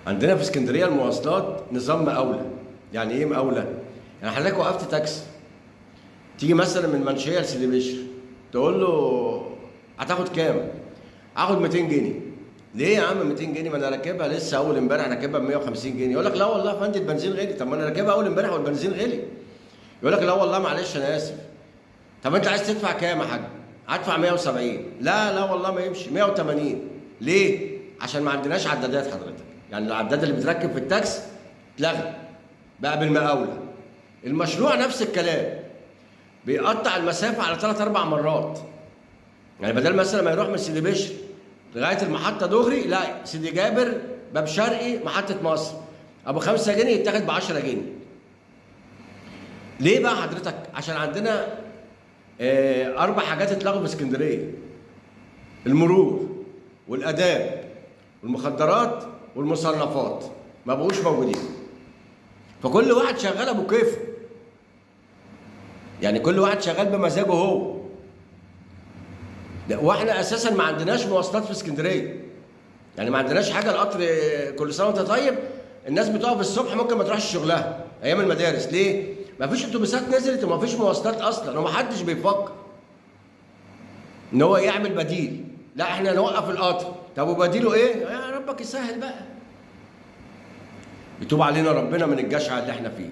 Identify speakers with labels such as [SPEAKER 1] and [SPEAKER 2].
[SPEAKER 1] عندنا في اسكندريه المواصلات نظام مقاوله. يعني ايه مقاوله؟ يعني حضرتك وقفت تاكسي، تيجي مثلا من منشيه لسيدي بشر، تقول له هتاخد كام؟ هاخد 200 جنيه. ليه يا عم 200 جنيه؟ ما انا راكبها لسه اول امبارح، راكبها ب 150 جنيه. يقول لك لا والله يا فندم البنزين غلي. طب ما انا راكبها اول امبارح والبنزين غلي. يقول لك لا والله معلش انا اسف. طب انت عايز تدفع كام يا حاج؟ هدفع 170. لا لا والله ما يمشي 180. ليه؟ عشان ما عندناش عدادات حضرتك. يعني العداد اللي بتركب في التاكسي اتلغى، بقى بالمقاوله. المشروع نفس الكلام، بيقطع المسافه على 3 4 مرات. يعني بدل مثلا ما يروح من سيدي بشر لغايه المحطه دغري، لا سيدي جابر باب شرقي محطه مصر ابو 5 جنيه يتاخد ب 10 جنيه. ليه بقى حضرتك؟ عشان عندنا 4 حاجات اتلغوا في اسكندريه: المرور والاداب والمخدرات والمصنفات، ما بقوش موجودين. فكل واحد شغال ابو كيفه، يعني كل واحد شغال بمزاجه هو. واحنا اساسا ما عندناش مواصلات في اسكندريه، يعني ما عندناش حاجه. القطر كل سنه وانت طيب، الناس بتقف الصبح ممكن ما تروحش شغلها ايام المدارس. ليه؟ ما فيش اتوبيسات نزلت وما فيش مواصلات اصلا، وما حدش بيفكر ان هو يعمل بديل. لا احنا نوقف القطر. طب وبديله ايه؟ يا ربك يسهل بقى. يتوب علينا ربنا من الجشع اللي احنا فيه.